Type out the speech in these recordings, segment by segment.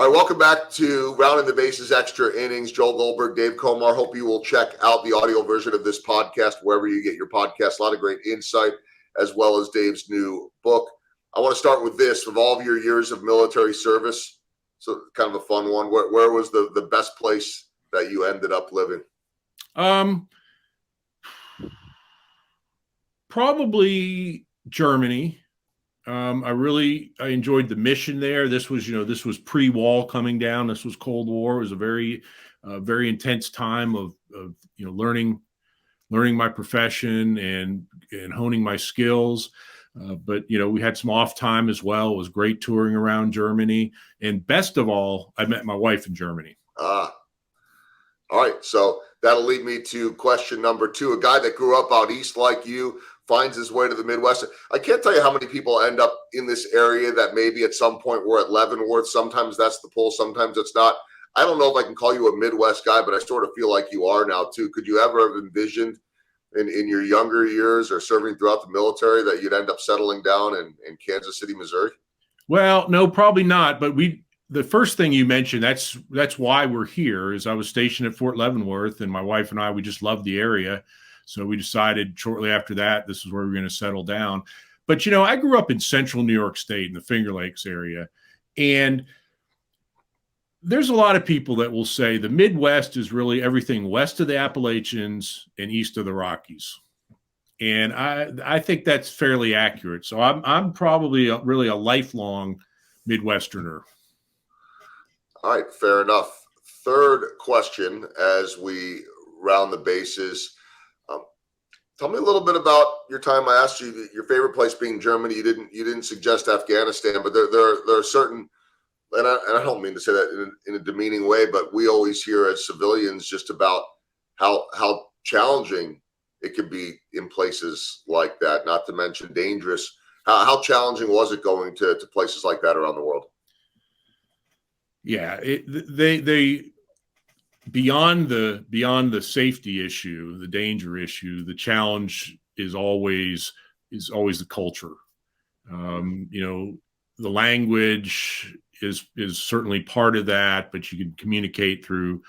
All right, welcome back to Rounding the Bases Extra Innings. Joel Goldberg, Dave Komar. Hope you will check out the audio version of this podcast wherever you get your podcast. A lot of great insight, as well as Dave's new book. I want to start with this. Of all of your years of military service, so kind of a fun one, where was the best place that you ended up living? Probably Germany. I enjoyed the mission there. This was pre-wall coming down. This was Cold War. It was a very intense time of learning my profession and honing my skills. But we had some off time as well. It was great touring around Germany. And best of all, I met my wife in Germany. All right. So that'll lead me to question number 2. A guy that grew up out east like you finds his way to the Midwest. I can't tell you how many people end up in this area that maybe at some point were at Leavenworth. Sometimes that's the pull, sometimes it's not. I don't know if I can call you a Midwest guy, but I sort of feel like you are now too. Could you ever have envisioned in your younger years or serving throughout the military that you'd end up settling down in Kansas City, Missouri? Well, no, probably not. But the first thing you mentioned, that's why we're here, is I was stationed at Fort Leavenworth, and my wife and I, we just loved the area. So we decided shortly after that, this is where we're going to settle down. But, I grew up in central New York State in the Finger Lakes area. And there's a lot of people that will say the Midwest is really everything west of the Appalachians and east of the Rockies. And I think that's fairly accurate. So I'm probably really a lifelong Midwesterner. All right, fair enough. Third question as we round the bases. Tell me a little bit about your time. I asked you your favorite place being Germany. You didn't suggest Afghanistan, but there are certain, and I don't mean to say that in a demeaning way, but we always hear as civilians just about how challenging it could be in places like that, not to mention dangerous. How challenging was it going to places like that around the world? Yeah, they beyond the safety issue, the danger issue, the challenge is always the culture. The language is certainly part of that, but you can communicate through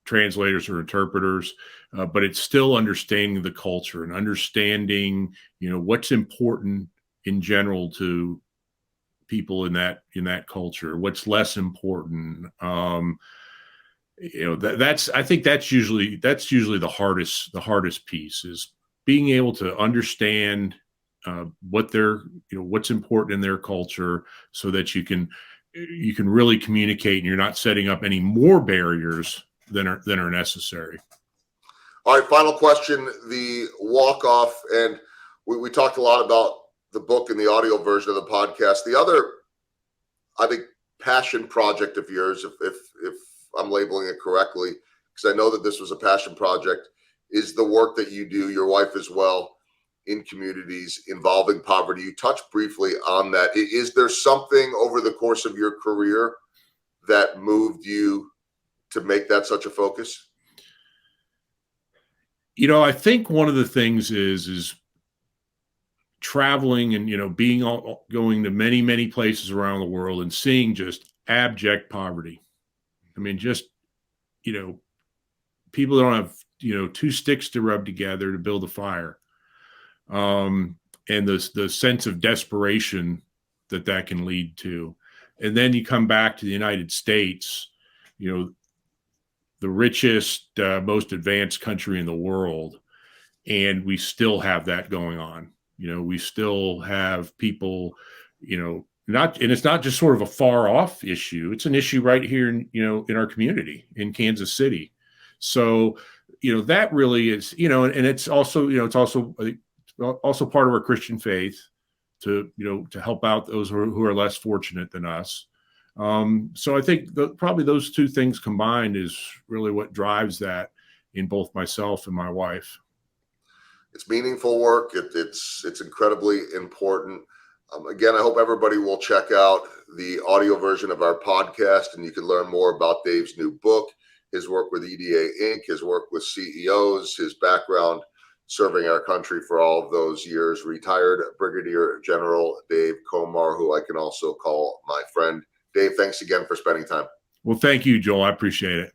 translators or interpreters. But it's still understanding the culture and understanding, what's important in general to people in that culture, what's less important. I think that's usually the hardest piece, is being able to understand what's important in their culture, so that you can really communicate and you're not setting up any more barriers than are necessary. All right, final question, the walk-off, and we talked a lot about the book and the audio version of the podcast. The other, I think, passion project of yours, if I'm labeling it correctly, because I know that this was a passion project, is the work that you do, your wife as well, in communities involving poverty. You touched briefly on that. Is there something over the course of your career that moved you to make that such a focus? I think one of the things is traveling and, going to many, many places around the world and seeing just abject poverty. I mean, just, people don't have, 2 sticks to rub together to build a fire. And the sense of desperation that can lead to. And then you come back to the United States, the richest, most advanced country in the world. And we still have that going on. We still have people, and it's not just sort of a far off issue. It's an issue right here in our community in Kansas City. So, that really is, and it's also, it's also part of our Christian faith to help out those who are less fortunate than us. So I think probably those 2 things combined is really what drives that in both myself and my wife. It's meaningful work. It's incredibly important. Again, I hope everybody will check out the audio version of our podcast, and you can learn more about Dave's new book, his work with EDA Inc., his work with CEOs, his background serving our country for all of those years. Retired Brigadier General Dave Komar, who I can also call my friend. Dave, thanks again for spending time. Well, thank you, Joel. I appreciate it.